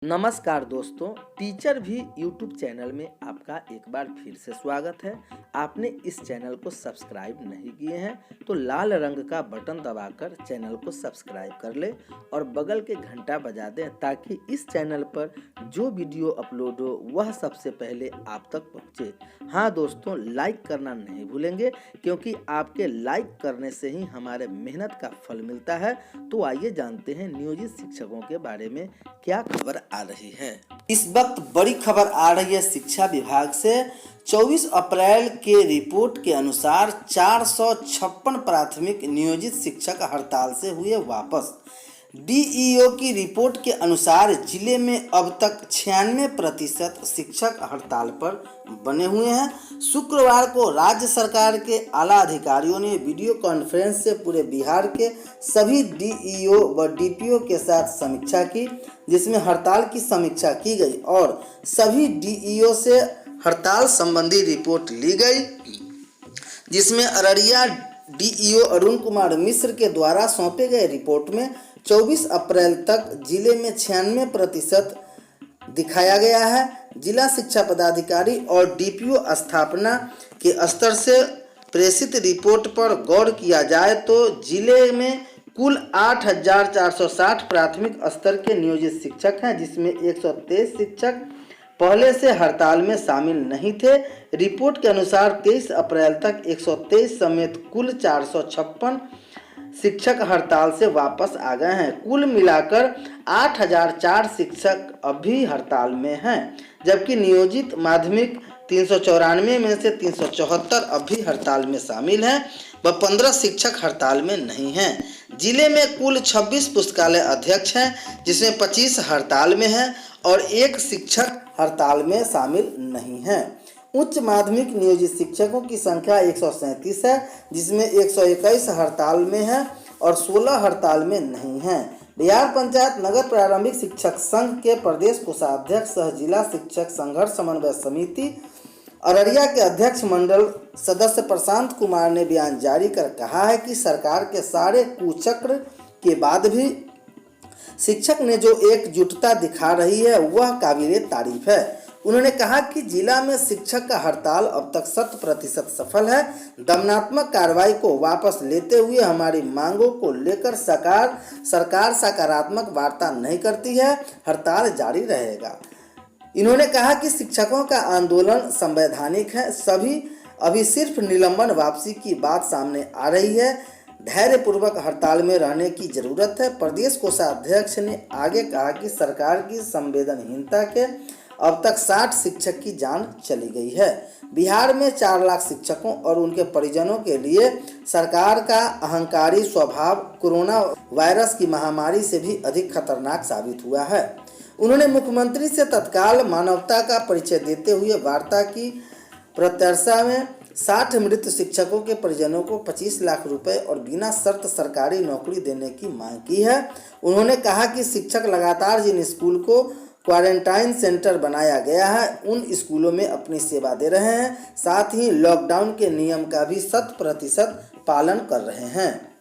नमस्कार दोस्तों, टीचर भी यूट्यूब चैनल में आपका एक बार फिर से स्वागत है। आपने इस चैनल को सब्सक्राइब नहीं किए हैं तो लाल रंग का बटन दबाकर चैनल को सब्सक्राइब कर ले और बगल के घंटा बजा दें ताकि इस चैनल पर जो वीडियो अपलोड हो वह सबसे पहले आप तक पहुंचे। हाँ दोस्तों, लाइक करना नहीं भूलेंगे क्योंकि आपके लाइक करने से ही हमारे मेहनत का फल मिलता है। तो आइए जानते हैं नियोजित शिक्षकों के बारे में क्या खबर आ रही है। इस वक्त बड़ी खबर आ रही है शिक्षा विभाग से। 24 अप्रैल के रिपोर्ट के अनुसार 456 प्राथमिक नियोजित शिक्षक हड़ताल से हुए वापस। डीईओ की रिपोर्ट के अनुसार जिले में अब तक 96% शिक्षक हड़ताल पर बने हुए हैं। शुक्रवार को राज्य सरकार के आला अधिकारियों ने वीडियो कॉन्फ्रेंस से पूरे बिहार के सभी डीईओ व डीपीओ के साथ समीक्षा की, जिसमें हड़ताल की समीक्षा की गई और सभी डीईओ से हड़ताल संबंधी रिपोर्ट ली गई, जिसमें अररिया डीईओ अरुण कुमार मिश्र के द्वारा सौंपे गए रिपोर्ट में 24 अप्रैल तक जिले में 96% दिखाया गया है। जिला शिक्षा पदाधिकारी और डीपीओ स्थापना के स्तर से प्रेषित रिपोर्ट पर गौर किया जाए तो जिले में कुल 8,460 प्राथमिक स्तर के नियोजित शिक्षक हैं, जिसमें 123 शिक्षक पहले से हड़ताल में शामिल नहीं थे। रिपोर्ट के अनुसार 23 अप्रैल तक 123 समेत कुल 456 शिक्षक हड़ताल से वापस आ गए हैं। कुल मिलाकर 8,004 शिक्षक अभी हड़ताल में हैं, जबकि नियोजित माध्यमिक 394 में से 374 अभी हड़ताल में शामिल हैं व 15 शिक्षक हड़ताल में नहीं हैं। जिले में कुल 26 पुस्तकालय अध्यक्ष हैं, जिसमें 25 हड़ताल में हैं और 1 शिक्षक हड़ताल में शामिल नहीं हैं। उच्च माध्यमिक नियोजित शिक्षकों की संख्या 137 है, जिसमें 121 हड़ताल में है और 16 हड़ताल में नहीं हैं। बिहार पंचायत नगर प्रारंभिक शिक्षक संघ के प्रदेश कोषाध्यक्ष सह जिला शिक्षक संघर्ष समन्वय समिति अररिया के अध्यक्ष मंडल सदस्य प्रशांत कुमार ने बयान जारी कर कहा है कि सरकार के सारे कुचक्र के बाद भी शिक्षक ने जो एकजुटता दिखा रही है वह काबिले तारीफ है। उन्होंने कहा कि जिला में शिक्षक का हड़ताल अब तक 100% सफल है। दमनात्मक कार्रवाई को वापस लेते हुए हमारी मांगों को लेकर सरकार सकारात्मक वार्ता नहीं करती है, हड़ताल जारी रहेगा। इन्होंने कहा कि शिक्षकों का आंदोलन संवैधानिक है, अभी सिर्फ निलंबन वापसी की बात सामने आ रही है। धैर्यपूर्वक हड़ताल में रहने की जरूरत है। प्रदेश कोषाध्यक्ष ने आगे कहा कि सरकार की संवेदनहीनता के अब तक 60 शिक्षक की जान चली गई है। बिहार में 4 लाख शिक्षकों और उनके परिजनों के लिए सरकार का अहंकारी स्वभाव कोरोना वायरस की महामारी से भी अधिक खतरनाक साबित हुआ है। उन्होंने मुख्यमंत्री से तत्काल मानवता का परिचय देते हुए वार्ता की प्रत्याशा में 60 मृत शिक्षकों के परिजनों को 25 लाख रुपए और बिना शर्त सरकारी नौकरी देने की मांग की है। उन्होंने कहा कि शिक्षक लगातार जिन स्कूल को क्वारंटाइन सेंटर बनाया गया है उन स्कूलों में अपनी सेवा दे रहे हैं, साथ ही लॉकडाउन के नियम का भी 100% पालन कर रहे हैं।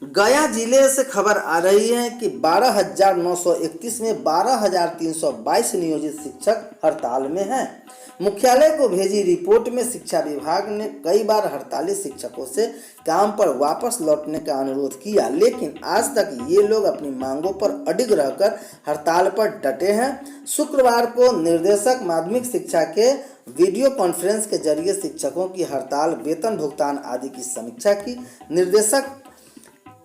गया जिले से खबर आ रही है कि 12,931 में 12,322 नियोजित शिक्षक हड़ताल में हैं। मुख्यालय को भेजी रिपोर्ट में शिक्षा विभाग ने कई बार हड़ताली शिक्षकों से काम पर वापस लौटने का अनुरोध किया, लेकिन आज तक ये लोग अपनी मांगों पर अडिग रहकर हड़ताल पर डटे हैं। शुक्रवार को निर्देशक माध्यमिक शिक्षा के वीडियो कॉन्फ्रेंस के जरिए शिक्षकों की हड़ताल, वेतन भुगतान आदि की समीक्षा की। निर्देशक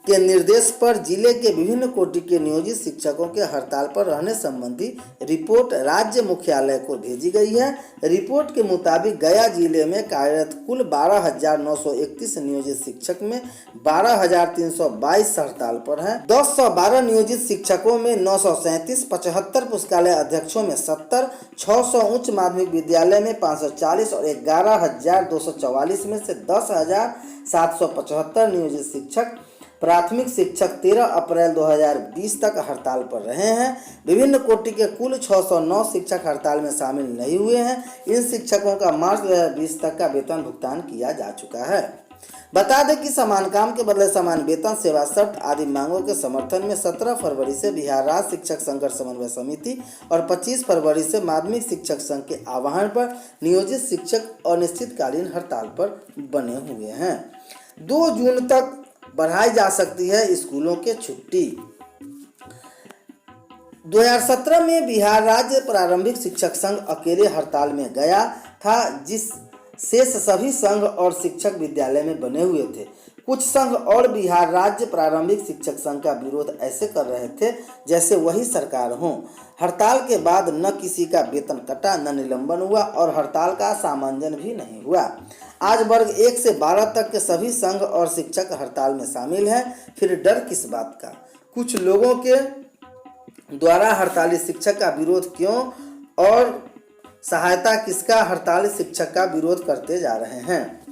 के निर्देश पर जिले के विभिन्न कोटि के नियोजित शिक्षकों के हड़ताल पर रहने संबंधी रिपोर्ट राज्य मुख्यालय को भेजी गई है। रिपोर्ट के मुताबिक गया जिले में कार्यरत कुल 12,931 नियोजित शिक्षक में 12,322 हड़ताल पर हैं। 1012 नियोजित शिक्षकों में 937, 75 पुस्तकालय अध्यक्षों में 70, 600 उच्च माध्यमिक विद्यालय में 540 और 11,244 में से 10,775 नियोजित शिक्षक प्राथमिक शिक्षक 13 अप्रैल 2020 तक हड़ताल पर रहे हैं। विभिन्न कोटि के कुल 609 शिक्षक हड़ताल में शामिल नहीं हुए हैं। इन शिक्षकों का मार्च 2020 तक का वेतन भुगतान किया जा चुका है। बता दें कि समान काम के बदले समान वेतन, सेवा शर्त आदि मांगों के समर्थन में 17 फरवरी से बिहार राज्य शिक्षक संघर्ष समन्वय समिति और 25 फरवरी से माध्यमिक शिक्षक संघ के आह्वान पर नियोजित शिक्षक अनिश्चितकालीन हड़ताल पर बने हुए हैं। 2 जून तक बढ़ाई जा सकती है स्कूलों के छुट्टी। 2017 में बिहार राज्य प्रारंभिक शिक्षक संघ अकेले हड़ताल में गया था, जिस शेष सभी संघ और शिक्षक विद्यालय में बने हुए थे। कुछ संघ और बिहार राज्य प्रारंभिक शिक्षक संघ का विरोध ऐसे कर रहे थे जैसे वही सरकार हो। हड़ताल के बाद न किसी का वेतन कटा, न निलंबन हुआ और हड़ताल का सामंजन भी नहीं हुआ। आज वर्ग 1 से 12 तक के सभी संघ और शिक्षक हड़ताल में शामिल हैं। फिर डर किस बात का? कुछ लोगों के द्वारा हड़ताली शिक्षक का विरोध क्यों और सहायता किसका हड़ताली शिक्षक का विरोध करते जा रहे हैं?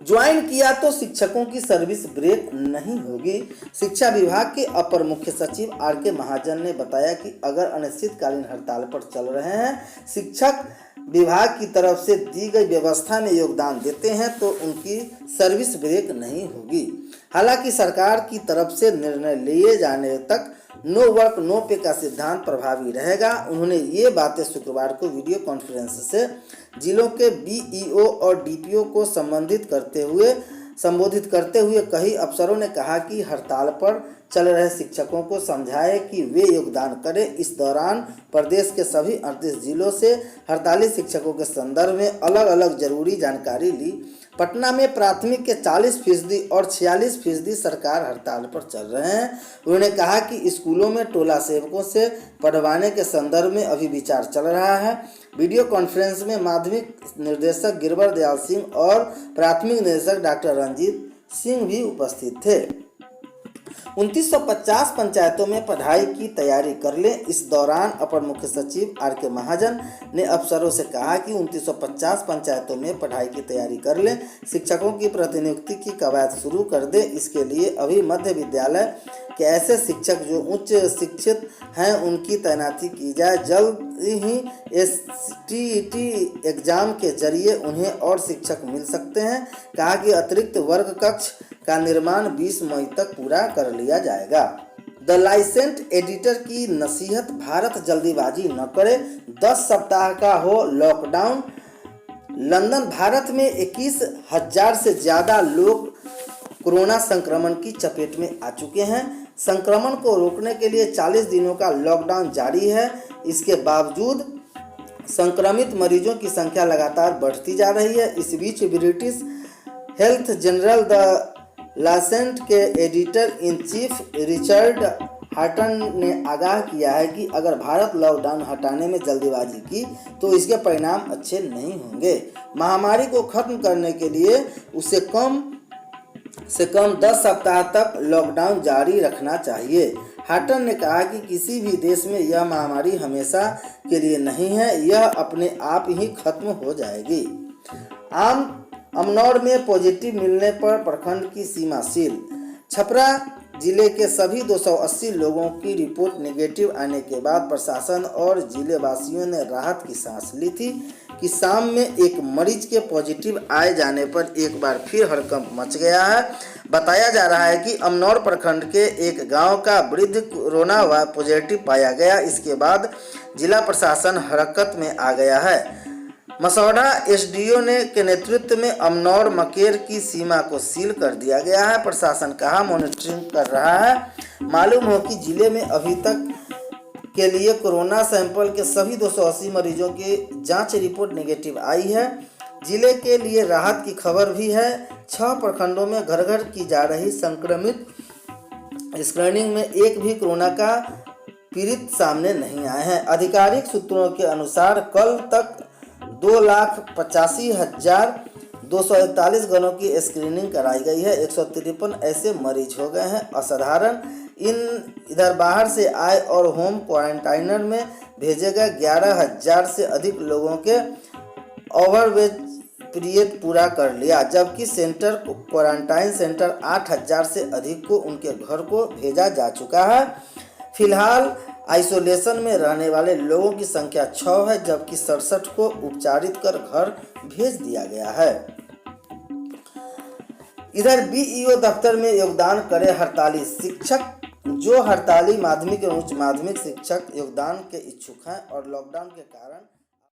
ज्वाइन किया तो शिक्षकों की सर्विस ब्रेक नहीं होगी। शिक्षा विभाग के अपर मुख्य सचिव आर.के. महाजन ने बताया कि अगर अनिश्चितकालीन हड़ताल पर चल रहे हैं, शिक्षक विभाग की तरफ से दी गई व्यवस्था में योगदान देते हैं तो उनकी सर्विस ब्रेक नहीं होगी। हालांकि सरकार की तरफ से निर्णय लिए जाने तक नो वर्क नो पे का सिद्धांत प्रभावी रहेगा। उन्होंने ये बातें शुक्रवार को वीडियो कॉन्फ्रेंस से जिलों के बीईओ और डीपीओ को संबोधित करते हुए कई अफसरों ने कहा कि हड़ताल पर चल रहे शिक्षकों को समझाएं कि वे योगदान करें। इस दौरान प्रदेश के सभी 38 जिलों से हड़ताली शिक्षकों के संदर्भ में अलग अलग जरूरी जानकारी ली। पटना में प्राथमिक के 40% और 46% सरकार हड़ताल पर चल रहे हैं। उन्होंने कहा कि स्कूलों में टोला सेवकों से पढ़वाने के संदर्भ में अभी विचार चल रहा है। वीडियो कॉन्फ्रेंस में माध्यमिक निर्देशक गिरवर दयाल सिंह और प्राथमिक निदेशक डॉक्टर रंजीत सिंह भी उपस्थित थे। 2950 पंचायतों में पढ़ाई की तैयारी कर लें। इस दौरान अपर मुख्य सचिव आर.के. महाजन ने अफसरों से कहा कि 2950 पंचायतों में पढ़ाई की तैयारी कर लें। शिक्षकों की प्रतिनियुक्ति की कवायद शुरू कर दें। इसके लिए अभी मध्य विद्यालय के ऐसे शिक्षक जो उच्च शिक्षित हैं उनकी तैनाती की जाए। जल्द ही एसटीईटी एग्जाम के जरिए उन्हें और शिक्षक मिल सकते हैं। कहा कि अतिरिक्त वर्ग कक्ष का निर्माण 20 मई तक पूरा कर लिया जाएगा। द लाइसेंट एडिटर की नसीहत, भारत जल्दीबाजी न करे, 10 सप्ताह का हो लॉकडाउन। लंदन, भारत में 21,000 से ज़्यादा लोग कोरोना संक्रमण की चपेट में आ चुके हैं। संक्रमण को रोकने के लिए 40 दिनों का लॉकडाउन जारी है। इसके बावजूद संक्रमित मरीजों की संख्या लगातार बढ़ती जा रही है। इस बीच ब्रिटिश हेल्थ जनरल द लासेंट के editor in chief Richard Hutton ने आगाह किया है कि अगर भारत लॉकडाउन हटाने में जल्दीबाजी की तो इसके परिणाम अच्छे नहीं होंगे। महामारी को खत्म करने के लिए उसे कम से कम 10 सप्ताह तक लॉकडाउन जारी रखना चाहिए। हाटन ने कहा कि किसी भी देश में यह महामारी हमेशा के लिए नहीं है, यह अपने आप ही खत्म हो जाएगी। अमनौर में पॉजिटिव मिलने पर प्रखंड की सीमा सील। छपरा जिले के सभी 280 लोगों की रिपोर्ट नेगेटिव आने के बाद प्रशासन और जिले वासियों ने राहत की सांस ली थी कि शाम में एक मरीज के पॉजिटिव आए जाने पर एक बार फिर हड़कंप मच गया है। बताया जा रहा है कि अमनौर प्रखंड के एक गांव का वृद्ध कोरोना पॉजिटिव पाया गया। इसके बाद जिला प्रशासन हरकत में आ गया है। मसौढ़ा एसडीओ के नेतृत्व में अमनौर मकेर की सीमा को सील कर दिया गया है। प्रशासन कहा मॉनिटरिंग कर रहा है। मालूम हो कि जिले में अभी तक के लिए कोरोना सैंपल के सभी 280 मरीजों की जांच रिपोर्ट नेगेटिव आई है। जिले के लिए राहत की खबर भी है। 6 प्रखंडों में घर घर की जा रही संक्रमित स्क्रीनिंग में एक भी कोरोना का पीड़ित सामने नहीं आए हैं। आधिकारिक सूत्रों के अनुसार कल तक 2,85,241 घरों की स्क्रीनिंग कराई गई है। 153 ऐसे मरीज हो गए हैं असाधारण। इधर बाहर से आए और होम क्वारंटाइनर में भेजे गए 11,000 से अधिक लोगों के ओवरवेज पीरियड पूरा कर लिया, जबकि क्वारंटाइन सेंटर 8,000 से अधिक को उनके घर को भेजा जा चुका है। फिलहाल आइसोलेशन में रहने वाले लोगों की संख्या 6 है, जबकि 67 को उपचारित कर घर भेज दिया गया है। इधर बीईओ दफ्तर में योगदान करे हड़ताली शिक्षक। जो हड़ताली माध्यमिक एवं उच्च माध्यमिक शिक्षक योगदान के इच्छुक हैं और लॉकडाउन के कारण